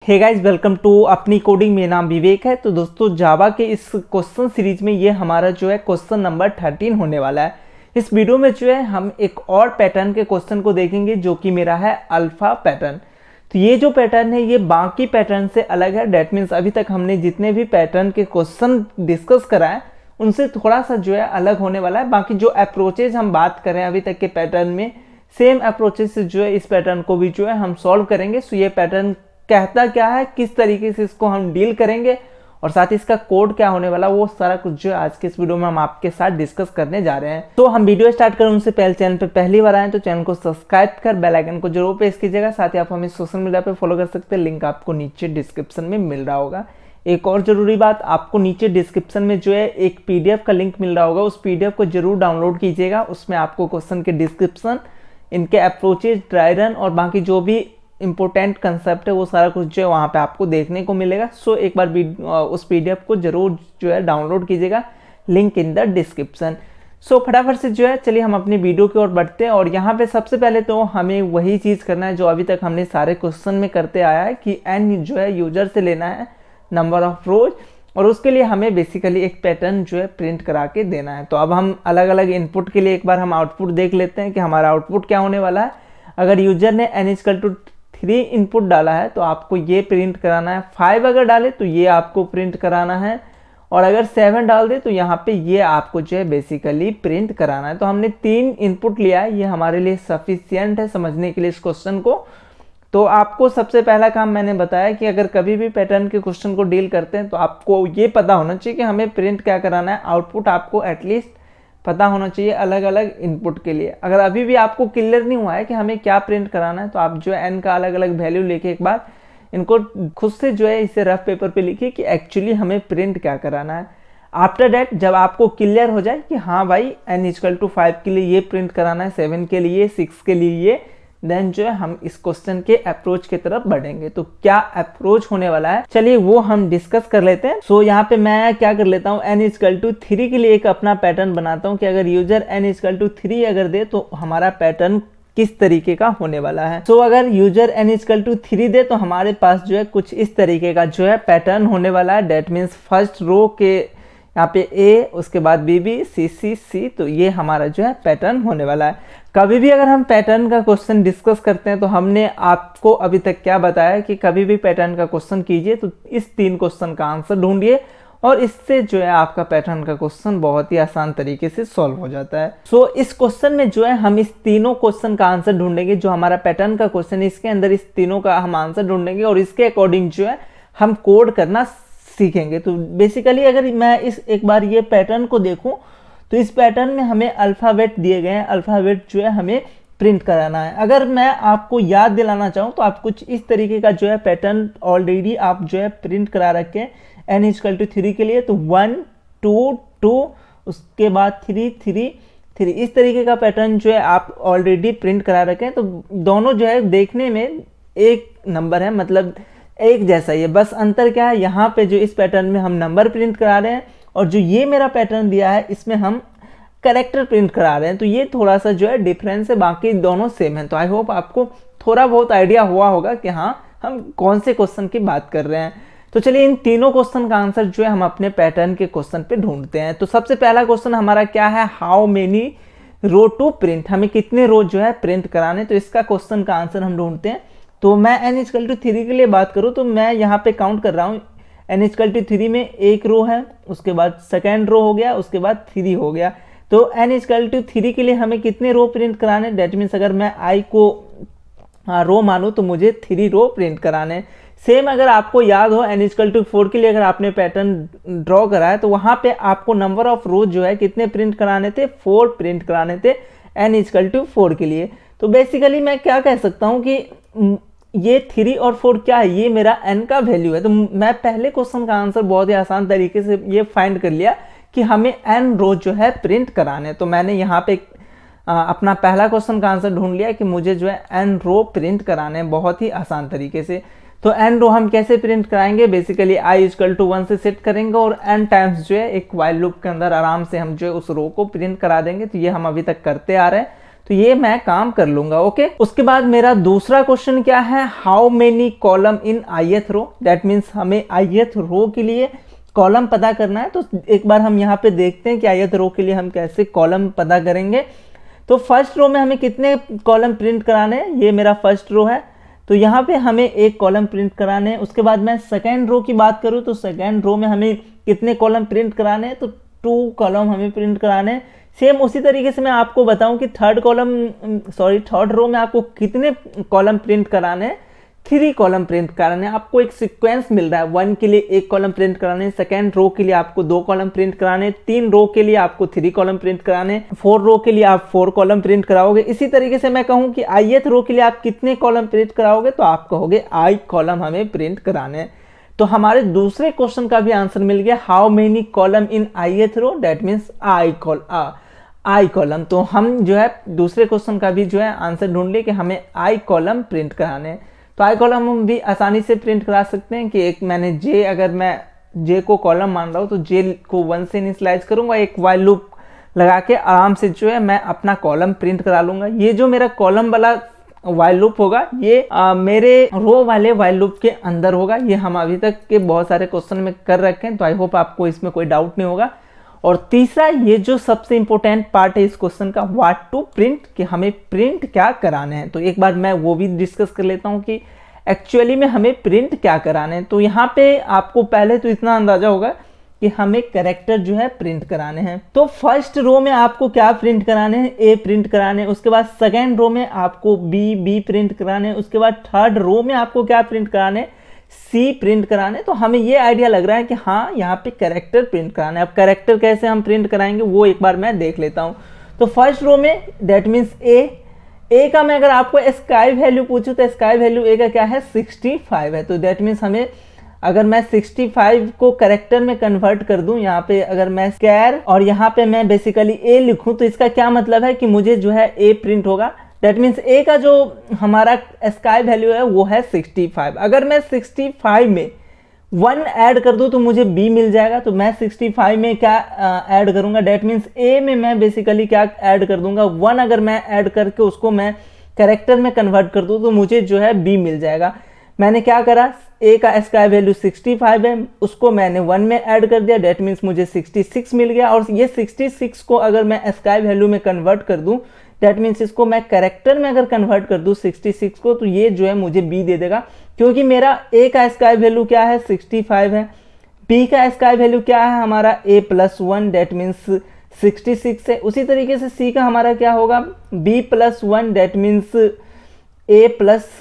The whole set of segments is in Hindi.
हे गाइस, वेलकम टू अपनी कोडिंग। मेरा नाम विवेक है। तो दोस्तों, जावा के इस क्वेश्चन सीरीज में ये हमारा जो है क्वेश्चन नंबर 13 होने वाला है। इस वीडियो में जो है हम एक और पैटर्न के क्वेश्चन को देखेंगे जो कि मेरा है अल्फा पैटर्न। तो ये जो पैटर्न है ये बाकी पैटर्न से अलग है। डेट मीन्स अभी तक हमने जितने भी पैटर्न के क्वेश्चन डिस्कस कराए उनसे थोड़ा सा जो है अलग होने वाला है। बाकी जो अप्रोचेज हम बात करें अभी तक के पैटर्न में, सेम अप्रोचेज से जो है इस पैटर्न को भी जो है हम सॉल्व करेंगे। सो ये पैटर्न कहता क्या है, किस तरीके से इसको हम डील करेंगे और साथ ही इसका कोड क्या होने वाला, वो सारा कुछ जो है आज के इस वीडियो में हम आपके साथ डिस्कस करने जा रहे हैं। तो हम वीडियो स्टार्ट करें उनसे पहले चैनल पे पहली बार आए तो चैनल को सब्सक्राइब कर बेल आइकन को जरूर प्रेस कीजिएगा। साथ ही आप हमें सोशल मीडिया पे फॉलो कर सकते हैं, लिंक आपको नीचे डिस्क्रिप्शन में मिल रहा होगा। एक और जरूरी बात, आपको नीचे डिस्क्रिप्शन में जो है एक पीडीएफ का लिंक मिल रहा होगा, उस पीडीएफ को जरूर डाउनलोड कीजिएगा। उसमें आपको क्वेश्चन के डिस्क्रिप्शन, इनके अप्रोचेज, ड्राई रन और बाकी जो भी इंपॉर्टेंट कंसेप्ट है वो सारा कुछ जो है वहाँ पे आपको देखने को मिलेगा। सो एक बार उस पीडीएफ को जरूर जो है डाउनलोड कीजिएगा, लिंक इन द डिस्क्रिप्शन। सो फटाफट से जो है चलिए हम अपनी वीडियो की ओर बढ़ते हैं। और यहाँ पे सबसे पहले तो हमें वही चीज़ करना है जो अभी तक हमने सारे क्वेश्चन में करते आया है कि एन जो है यूजर से लेना है नंबर ऑफ रोज, और उसके लिए हमें बेसिकली एक पैटर्न जो है प्रिंट करा के देना है। तो अब हम अलग अलग इनपुट के लिए एक बार हम आउटपुट देख लेते हैं कि हमारा आउटपुट क्या होने वाला है। अगर यूजर ने n=3 इनपुट डाला है तो आपको ये प्रिंट कराना है। 5 अगर डाले तो ये आपको प्रिंट कराना है, और अगर 7 डाल दे तो यहाँ पे ये आपको जो है बेसिकली प्रिंट कराना है। तो हमने 3 इनपुट लिया है, ये हमारे लिए सफिशियंट है समझने के लिए इस क्वेश्चन को। तो आपको सबसे पहला काम मैंने बताया कि अगर कभी भी पैटर्न के क्वेश्चन को डील करते हैं तो आपको ये पता होना चाहिए कि हमें प्रिंट क्या कराना है। आउटपुट आपको एटलीस्ट पता होना चाहिए अलग अलग इनपुट के लिए। अगर अभी भी आपको क्लियर नहीं हुआ है कि हमें क्या प्रिंट कराना है तो आप जो है एन का अलग अलग वैल्यू लेके एक बार इनको खुद से जो है इसे रफ पेपर पे लिखिए कि एक्चुअली हमें प्रिंट क्या कराना है। आफ्टर दैट जब आपको क्लियर हो जाए कि हाँ भाई n=5 के लिए ये प्रिंट कराना है, 7 के लिए, 6 के लिए ये, देन जो है हम इस क्वेश्चन के अप्रोच की तरफ बढ़ेंगे। तो क्या अप्रोच होने वाला है चलिए वो हम डिस्कस कर लेते हैं। सो यहाँ पे मैं क्या कर लेता हूँ, n=3 के लिए एक अपना पैटर्न बनाता हूँ कि अगर यूजर n=3 अगर दे तो हमारा पैटर्न किस तरीके का होने वाला है। सो अगर यूजर n=3 दे तो हमारे पास जो है कुछ इस तरीके का जो है पैटर्न होने वाला है। डेट मीन्स फर्स्ट रो के यहाँ पे A, उसके बाद BB, C, तो ये हमारा जो है पैटर्न होने वाला है। कभी भी अगर हम पैटर्न का क्वेश्चन डिस्कस करते हैं तो हमने आपको अभी तक क्या बताया कि कभी भी पैटर्न का क्वेश्चन कीजिए तो इस 3 क्वेश्चन का आंसर ढूंढिए और इससे जो है आपका पैटर्न का क्वेश्चन बहुत ही आसान तरीके से सॉल्व हो जाता है। सो इस क्वेश्चन में जो है हम इस तीनों क्वेश्चन का आंसर ढूंढेंगे। जो हमारा पैटर्न का क्वेश्चन है इसके अंदर इस तीनों का हम आंसर ढूंढेंगे और इसके अकॉर्डिंग जो है हम कोड करना सीखेंगे। तो बेसिकली अगर मैं इस एक बार ये पैटर्न को देखूं तो इस पैटर्न में हमें अल्फ़ाबेट दिए गए हैं। अल्फ़ाबेट जो है हमें प्रिंट कराना है। अगर मैं आपको याद दिलाना चाहूँ तो आप कुछ इस तरीके का जो है पैटर्न ऑलरेडी आप जो है प्रिंट करा रखे हैं n=3 के लिए। तो 1 2 2 उसके बाद 3 3 3 इस तरीके का पैटर्न जो है आप ऑलरेडी प्रिंट करा रखे हैं। तो दोनों जो है देखने में एक नंबर है, मतलब एक जैसा ही है। बस अंतर क्या है, यहाँ पे जो इस पैटर्न में हम नंबर प्रिंट करा रहे हैं और जो ये मेरा पैटर्न दिया है इसमें हम कैरेक्टर प्रिंट करा रहे हैं। तो ये थोड़ा सा जो है डिफरेंस है, बाकी दोनों सेम है। तो आई होप आपको थोड़ा बहुत आइडिया हुआ होगा कि हाँ हम कौन से क्वेश्चन की बात कर रहे हैं। तो चलिए इन तीनों क्वेश्चन का आंसर जो है हम अपने पैटर्न के क्वेश्चन पे ढूंढते हैं। तो सबसे पहला क्वेश्चन हमारा क्या है, how many row to print, हमें कितने रो जो है प्रिंट कराने। तो इसका क्वेश्चन का आंसर हम ढूंढते हैं। तो मैं n=3 के लिए बात करूँ तो मैं यहाँ पे काउंट कर रहा हूँ। n=3 में एक रो है, उसके बाद सेकेंड रो हो गया, उसके बाद 3 हो गया। तो n=3 के लिए हमें कितने रो प्रिंट कराने, डेट मीन्स अगर मैं i को रो मानूँ तो मुझे 3 रो प्रिंट कराने। सेम अगर आपको याद हो n=4 के लिए अगर आपने पैटर्न ड्रॉ करा है तो वहाँ पे आपको नंबर ऑफ रो जो है कितने प्रिंट कराने थे, 4 प्रिंट कराने थे n=4 के लिए। तो बेसिकली मैं क्या कह सकता हूँ कि ये 3 और 4 क्या है, ये मेरा n का वैल्यू है। तो मैं पहले क्वेश्चन का आंसर बहुत ही आसान तरीके से ये फाइंड कर लिया कि हमें n रो जो है प्रिंट कराने। तो मैंने यहाँ पे अपना पहला क्वेश्चन का आंसर ढूंढ लिया कि मुझे जो है n रो प्रिंट कराने बहुत ही आसान तरीके से। तो n रो हम कैसे प्रिंट कराएंगे, बेसिकली i=1 से सेट करेंगे और n टाइम्स जो है एक वाइल लूप के अंदर आराम से हम जो है उस रो को प्रिंट करा देंगे। तो ये हम अभी तक करते आ रहे हैं। तो ये मैं काम कर लूंगा। ओके, उसके बाद मेरा दूसरा क्वेश्चन क्या है, how many column in ith row, that means हमें ith रो के लिए कॉलम पता करना है। तो एक बार हम यहाँ पे देखते हैं कि ith रो के लिए हम कैसे कॉलम पता करेंगे। तो फर्स्ट रो में हमें कितने कॉलम प्रिंट कराने हैं, ये मेरा फर्स्ट रो है, तो यहाँ पे हमें एक कॉलम प्रिंट कराने हैं। उसके बाद मैं सेकेंड रो की बात करूँ तो सेकेंड रो में हमें कितने कॉलम प्रिंट कराने हैं, तो 2 कॉलम हमें प्रिंट कराने हैं। सेम उसी तरीके से मैं आपको बताऊं कि थर्ड रो में आपको कितने कॉलम प्रिंट कराने हैं, 3 कॉलम प्रिंट कराने हैं। आपको एक सीक्वेंस मिल रहा है, 1 के लिए 1 कॉलम प्रिंट कराने, सेकेंड रो के लिए आपको 2 कॉलम प्रिंट कराने, 3 रो के लिए आपको 3 कॉलम प्रिंट कराने, 4 रो के लिए आप 4 कॉलम प्रिंट कराओगे। इसी तरीके से मैं कहूँ कि ith रो के लिए आप कितने कॉलम प्रिंट कराओगे, तो आप कहोगे I कॉलम हमें प्रिंट कराने। तो हमारे दूसरे क्वेश्चन का भी आंसर मिल गया, how many column in ith row, that means I column. तो हम जो है दूसरे क्वेश्चन का भी जो है आंसर ढूंढ लिए कि हमें I कॉलम प्रिंट कराने हैं। तो I कॉलम हम भी आसानी से प्रिंट करा सकते हैं कि एक मैंने J, अगर मैं J को कॉलम मान रहा हूँ तो J को 1 से इनिशियलाइज करूंगा, एक वाइल लूप लगा के आराम से जो है मैं अपना कॉलम प्रिंट करा लूंगा। ये जो मेरा कॉलम वाला वाइल लूप होगा ये मेरे रो वाले वाइल लूप के अंदर होगा। ये हम अभी तक के बहुत सारे क्वेश्चन में कर रखे हैं, तो आई होप आपको इसमें कोई डाउट नहीं होगा। और तीसरा, ये जो सबसे इंपॉर्टेंट पार्ट है इस क्वेश्चन का, व्हाट टू प्रिंट, कि हमें प्रिंट क्या कराने हैं। तो एक बार मैं वो भी डिस्कस कर लेता हूँ कि एक्चुअली में हमें प्रिंट क्या कराने हैं। तो यहाँ पे आपको पहले तो इतना अंदाजा होगा कि हमें कैरेक्टर जो है प्रिंट कराने हैं। तो फर्स्ट रो में आपको क्या प्रिंट कराने हैं, ए प्रिंट कराने हैं। उसके बाद सेकेंड रो में आपको बी प्रिंट कराने हैं। उसके बाद थर्ड रो में आपको क्या प्रिंट कराने हैं, सी प्रिंट कराने। तो हमें ये आइडिया लग रहा है कि हाँ यहाँ पे कैरेक्टर प्रिंट कराना है। अब कैरेक्टर कैसे हम प्रिंट कराएंगे वो एक बार मैं देख लेता हूँ। तो फर्स्ट रो में दैट मीन्स ए का मैं अगर आपको स्काई वैल्यू पूछूं तो स्काई वैल्यू ए का क्या है, 65 है। तो दैट मीन्स हमें, अगर मैं 65 को कैरेक्टर में कन्वर्ट कर दूं, यहाँ पे अगर मैं स्क्वायर और यहाँ पे मैं बेसिकली ए लिखूं, तो इसका क्या मतलब है कि मुझे जो है ए प्रिंट होगा। दैट मीन्स ए का जो हमारा स्काई वैल्यू है वो है 65। अगर मैं 65 में 1 ऐड कर दूं तो मुझे बी मिल जाएगा। तो मैं 65 में क्या ऐड करूंगा, दैट मीन्स ए में मैं बेसिकली क्या ऐड कर दूंगा, 1 अगर मैं ऐड करके उसको मैं कैरेक्टर में कन्वर्ट कर दूं तो मुझे जो है बी मिल जाएगा। मैंने क्या करा, ए का स्काई वैल्यू 65 है, उसको मैंने 1 में ऐड कर दिया, दैट मीन्स मुझे 66 मिल गया। और ये 66 को अगर मैं स्काई वैल्यू में कन्वर्ट कर दूं, दैट मीन्स इसको मैं कैरेक्टर में अगर कन्वर्ट कर दूं 66 को, तो ये जो है मुझे बी दे देगा, क्योंकि मेरा ए का स्काई वैल्यू क्या है, 65 है। बी का स्काई वैल्यू क्या है हमारा, ए प्लस 1, दैट मीन्स 66 है। उसी तरीके से सी का हमारा क्या होगा, B plus 1, that means A plus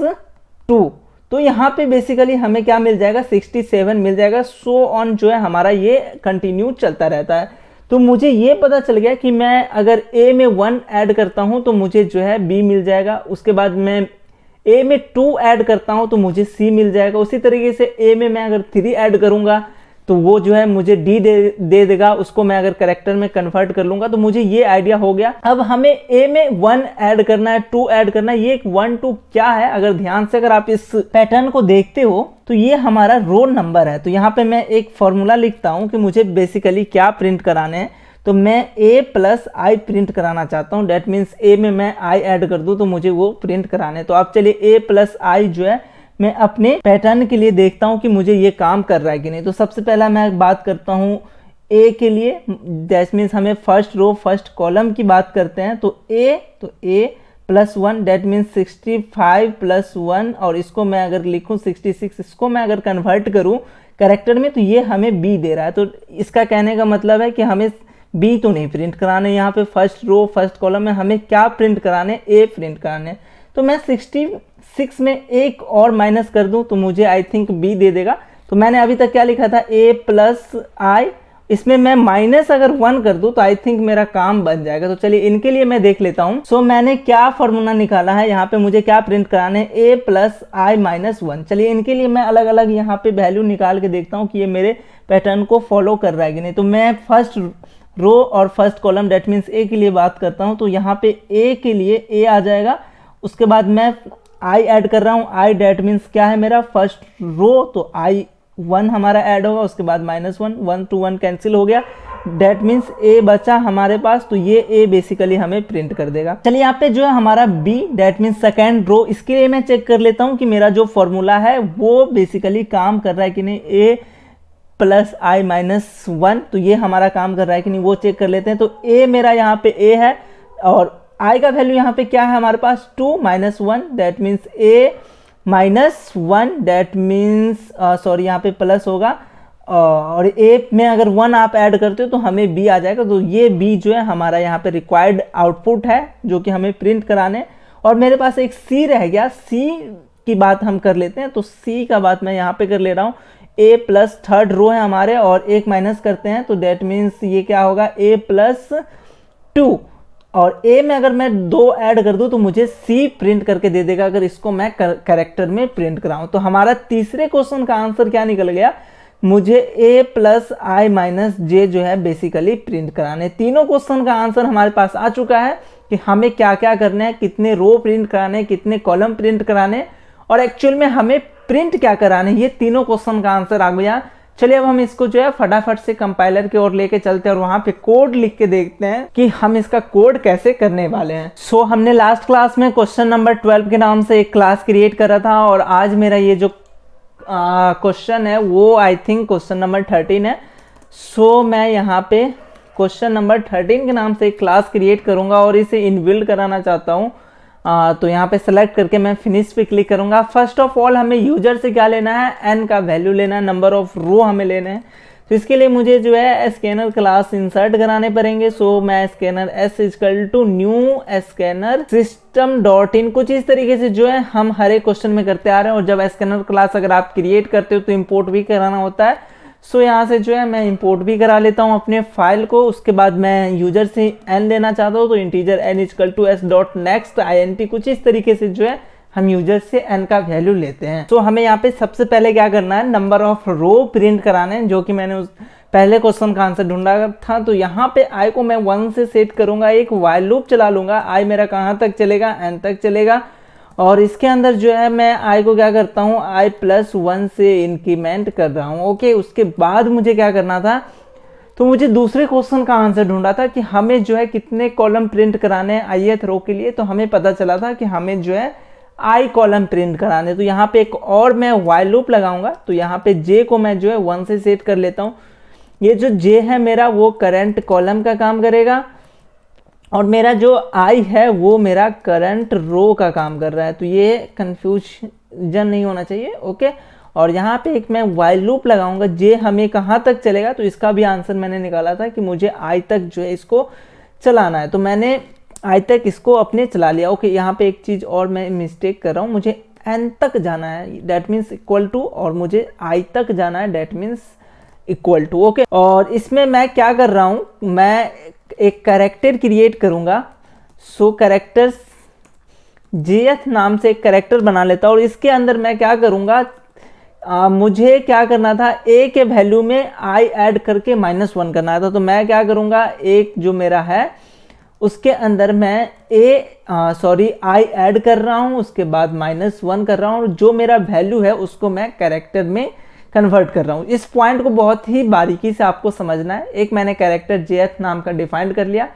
2। तो यहाँ पे बेसिकली हमें क्या मिल जाएगा, 67 मिल जाएगा। सो ऑन जो है हमारा ये कंटिन्यू चलता रहता है। तो मुझे ये पता चल गया कि मैं अगर ए में 1 ऐड करता हूँ तो मुझे जो है बी मिल जाएगा। उसके बाद मैं ए में 2 ऐड करता हूँ तो मुझे सी मिल जाएगा। उसी तरीके से ए में मैं अगर 3 ऐड करूँगा तो वो जो है मुझे डी दे देगा। उसको मैं अगर कैरेक्टर में कन्वर्ट कर लूंगा तो मुझे ये आइडिया हो गया। अब हमें ए में 1 ऐड करना है, 2 ऐड करना है। ये 1 2 क्या है, अगर ध्यान से अगर आप इस पैटर्न को देखते हो तो ये हमारा रो नंबर है। तो यहाँ पे मैं एक फॉर्मूला लिखता हूँ कि मुझे बेसिकली क्या प्रिंट कराने हैं। तो मैं ए प्लस आई प्रिंट कराना चाहता हूँ, डेट मीन्स ए में मैं आई ऐड कर दूँ तो मुझे वो प्रिंट कराने। तो आप चलिए ए प्लस आई जो है मैं अपने पैटर्न के लिए देखता हूं कि मुझे ये काम कर रहा है कि नहीं। तो सबसे पहला मैं बात करता हूं ए के लिए, दैट मीन्स हमें फर्स्ट रो फर्स्ट कॉलम की बात करते हैं। तो ए प्लस 1, दैट मीन्स 65 प्लस 1, और इसको मैं अगर लिखूं 66, इसको मैं अगर कन्वर्ट करूं कैरेक्टर में तो ये हमें बी दे रहा है। तो इसका कहने का मतलब है कि हमें बी तो नहीं प्रिंट कराने, यहाँ पे फर्स्ट रो फर्स्ट कॉलम में हमें क्या प्रिंट कराने, ए प्रिंट कराने। तो मैं 66 में एक और माइनस कर दूं तो मुझे आई थिंक बी दे देगा। तो मैंने अभी तक क्या लिखा था, ए प्लस आई, इसमें मैं माइनस अगर 1 कर दूं तो आई थिंक मेरा काम बन जाएगा। तो चलिए इनके लिए मैं देख लेता हूं। सो मैंने क्या फॉर्मूला निकाला है, यहाँ पे मुझे क्या प्रिंट कराने, ए प्लस आई माइनस 1। चलिए इनके लिए मैं अलग अलग यहाँ पे वैल्यू निकाल के देखता हूँ कि ये मेरे पैटर्न को फॉलो कर रहा है कि नहीं। तो मैं फर्स्ट रो और फर्स्ट कॉलम डेट मीन्स ए के लिए बात करता हूँ। तो यहाँ पे ए के लिए ए आ जाएगा। उसके बाद मैं आई ऐड कर रहा हूँ, आई डेट मीन्स क्या है मेरा फर्स्ट रो, तो आई 1 हमारा ऐड होगा। उसके बाद -1, 1 to 1 कैंसिल हो गया, डेट मीन्स ए बचा हमारे पास, तो ये ए बेसिकली हमें प्रिंट कर देगा। चलिए यहाँ पे जो है हमारा B that means second row, इसके लिए मैं चेक कर लेता हूँ कि मेरा जो फॉर्मूला है वो बेसिकली काम कर रहा है कि नहीं, ए प्लस आई माइनस वन, तो ये हमारा काम कर रहा है कि नहीं वो चेक कर लेते हैं। तो ए मेरा यहाँ पे ए है और आई का वैल्यू यहाँ पे क्या है हमारे पास 2 minus one, that means A minus one, that means sorry यहाँ पे प्लस होगा और ए में अगर 1 आप ऐड करते हो तो हमें बी आ जाएगा। तो ये बी जो है हमारा यहाँ पे रिक्वायर्ड आउटपुट है जो कि हमें प्रिंट कराने। और मेरे पास एक सी रह गया, सी की बात हम कर लेते हैं। तो सी का बात मैं यहाँ पे कर ले रहा हूँ, ए प्लस थर्ड रो है हमारे और एक माइनस करते हैं तो डेट मीन्स ये क्या होगा ए प्लस 2 और ए में अगर मैं 2 ऐड कर दूं तो मुझे सी प्रिंट करके दे देगा अगर इसको मैं कैरेक्टर में प्रिंट कराऊं। तो हमारा तीसरे क्वेश्चन का आंसर क्या निकल गया, मुझे ए प्लस आई माइनस जे जो है बेसिकली प्रिंट कराने। तीनों क्वेश्चन का आंसर हमारे पास आ चुका है कि हमें क्या क्या करना है, कितने रो प्रिंट कराने, कितने कॉलम प्रिंट कराने और एक्चुअल में हमें प्रिंट क्या कराने, ये तीनों क्वेश्चन का आंसर आ गया। चलिए अब हम इसको जो है फटाफट से कंपाइलर की ओर लेके चलते हैं और वहां पे कोड लिख के देखते हैं कि हम इसका कोड कैसे करने वाले हैं। सो हमने लास्ट क्लास में क्वेश्चन नंबर 12 के नाम से एक क्लास क्रिएट करा था और आज मेरा ये जो क्वेश्चन है वो आई थिंक क्वेश्चन नंबर 13 है। सो मैं यहाँ पे क्वेश्चन नंबर 13 के नाम से एक क्लास क्रिएट करूंगा और इसे इनबिल्ड कराना चाहता हूँ। तो यहाँ पे सेलेक्ट करके मैं फिनिश पे क्लिक करूंगा। फर्स्ट ऑफ ऑल हमें यूजर से क्या लेना है, एन का वैल्यू लेना है, नंबर ऑफ रो हमें लेने हैं। तो इसके लिए मुझे जो है स्कैनर क्लास इंसर्ट कराने पड़ेंगे। सो मैं scanner S equal to new scanner system dot in, कुछ इस तरीके से जो है हम हर एक क्वेश्चन में करते आ रहे हैं। और जब स्कैनर क्लास अगर आप क्रिएट करते हो तो इम्पोर्ट भी कराना होता है। सो यहाँ से जो है मैं इंपोर्ट भी करा लेता हूँ अपने फाइल को। उसके बाद मैं यूजर से एन लेना चाहता हूँ तो integer N equal to S dot next INT, कुछ इस तरीके से जो है हम यूजर से एन का वैल्यू लेते हैं। तो हमें यहाँ पे सबसे पहले क्या करना है, नंबर ऑफ रो प्रिंट कराने हैं, जो कि मैंने उस पहले क्वेश्चन का आंसर ढूंढा था। तो यहाँ पे आई को मैं 1 से सेट करूंगा, एक वाइल लूप चला लूंगा। आई मेरा कहाँ तक चलेगा, एन तक चलेगा और इसके अंदर जो है मैं आई को क्या करता हूँ, आई प्लस 1 से इंक्रीमेंट कर रहा हूँ। ओके, उसके बाद मुझे क्या करना था, तो मुझे दूसरे क्वेश्चन का आंसर ढूंढा था कि हमें जो है कितने कॉलम प्रिंट कराने हैं ith रो के लिए। तो हमें पता चला था कि हमें जो है आई कॉलम प्रिंट कराने। तो यहाँ पे एक और मैं वाइल लूप लगाऊंगा। तो यहाँ पे जे को मैं जो है 1 से सेट कर लेता हूँ। ये जो जे है मेरा वो करंट कॉलम का काम करेगा और मेरा जो आई है वो मेरा करंट रो का काम कर रहा है। तो ये कंफ्यूजन नहीं होना चाहिए। ओके, और यहाँ पे एक मैं वाइल लूप लगाऊंगा। जे हमें कहाँ तक चलेगा, तो इसका भी आंसर मैंने निकाला था कि मुझे आई तक जो है इसको चलाना है। तो मैंने आई तक इसको अपने चला लिया। ओके, यहाँ पे एक चीज़ और मैं मिस्टेक कर रहा हूँ, मुझे एन तक जाना है, डैट मीन्स इक्वल टू, और मुझे आई तक जाना है, that means equal to. Okay, और इसमें मैं क्या कर रहा हूँ, मैं एक कैरेक्टर क्रिएट करूंगा। सो कैरेक्टर्स jth नाम से एक कैरेक्टर बना लेता हूँ और इसके अंदर मैं क्या करूंगा, मुझे क्या करना था, a के वैल्यू में i ऐड करके -1 करना था। तो मैं क्या करूंगा, एक जो मेरा है उसके अंदर मैं i ऐड कर रहा हूँ, उसके बाद -1 कर रहा हूँ और जो मेरा वैल्यू है उसको मैं कैरेक्टर में कन्वर्ट कर रहा हूँ। इस पॉइंट को बहुत ही बारीकी से आपको समझना है। एक मैंने कैरेक्टर jth नाम का डिफाइंड कर लिया,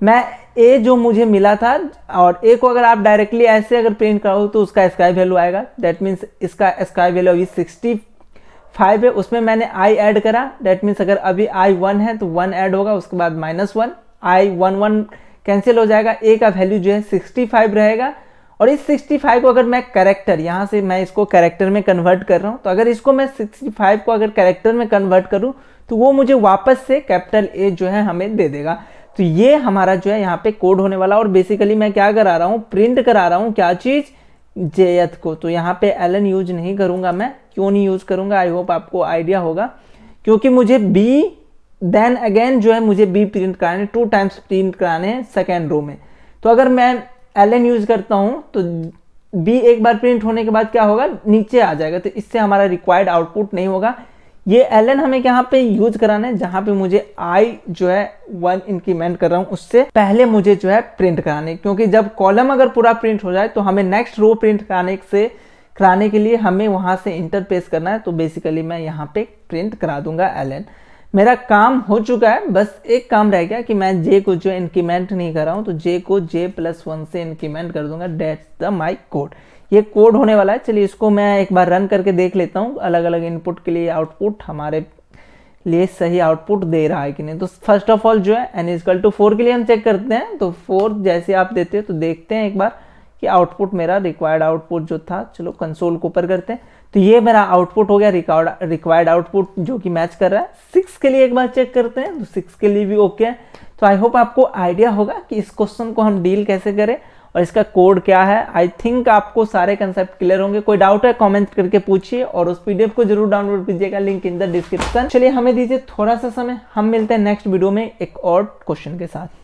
मैं a जो मुझे मिला था, और a को अगर आप डायरेक्टली ऐसे अगर प्रिंट करो तो उसका स्काई वैल्यू आएगा, दैट मीन्स इसका स्काई वैल्यू अभी 65 है, उसमें मैंने i ऐड करा, दैट मीन्स अगर अभी i 1 है तो 1 ऐड होगा, उसके बाद -1, i 1 कैंसिल हो जाएगा, a का वैल्यू जो है 65 रहेगा। और इस 65 को अगर मैं कैरेक्टर, यहाँ से मैं इसको कैरेक्टर में कन्वर्ट कर रहा हूँ, तो अगर इसको मैं 65 को अगर कैरेक्टर में कन्वर्ट करूँ तो वो मुझे वापस से कैपिटल A जो है हमें दे देगा। तो ये हमारा जो है यहाँ पे कोड होने वाला। और बेसिकली मैं क्या करा रहा हूँ, प्रिंट करा रहा हूँ क्या चीज़, jth को। तो यहाँ पे ln यूज नहीं करूँगा मैं, क्यों नहीं यूज करूँगा, आई होप आपको आइडिया होगा, क्योंकि मुझे b देन अगेन जो है मुझे b प्रिंट कराने, 2 टाइम्स प्रिंट कराने हैं सेकेंड रो में। तो अगर मैं ln यूज करता हूँ तो b एक बार प्रिंट होने के बाद क्या होगा, नीचे आ जाएगा, तो इससे हमारा रिक्वायर्ड आउटपुट नहीं होगा। ये ln हमें यहाँ पे यूज कराना है जहाँ पे मुझे i जो है 1 इंक्रीमेंट कर रहा हूँ, उससे पहले मुझे जो है प्रिंट कराने, क्योंकि जब कॉलम अगर पूरा प्रिंट हो जाए तो हमें नेक्स्ट रो प्रिंट कराने के लिए हमें वहाँ से इंटरपेस करना है। तो बेसिकली मैं यहाँ पे प्रिंट करा दूंगा ln। मेरा काम हो चुका है, बस एक काम रह गया कि मैं जे को जो इंक्रीमेंट नहीं कर रहा हूँ, तो जे को j+1 से इंक्रीमेंट कर दूंगा। That's the my code. ये कोड होने वाला है। चलिए इसको मैं एक बार रन करके देख लेता हूँ, अलग अलग इनपुट के लिए आउटपुट हमारे लिए सही आउटपुट दे रहा है कि नहीं। तो फर्स्ट ऑफ ऑल जो है n=4 के लिए हम चेक करते हैं। तो 4 जैसे आप देते हैं तो देखते हैं एक बार कि आउटपुट मेरा रिक्वायर्ड आउटपुट जो था, चलो कंसोल को ऊपर करते हैं, तो ये मेरा आउटपुट हो गया रिक्वायर्ड आउटपुट जो कि मैच कर रहा है। 6 के लिए एक बार चेक करते हैं, तो 6 के लिए भी ओके है। तो आई होप आपको आइडिया होगा कि इस क्वेश्चन को हम डील कैसे करें और इसका कोड क्या है। आई थिंक आपको सारे कंसेप्ट क्लियर होंगे। कोई डाउट है कमेंट करके पूछिए और उस पीडीएफ को जरूर डाउनलोड कीजिएगा, लिंक इन द डिस्क्रिप्शन। चलिए हमें दीजिए थोड़ा सा समय, हम मिलते हैं नेक्स्ट वीडियो में एक और क्वेश्चन के साथ।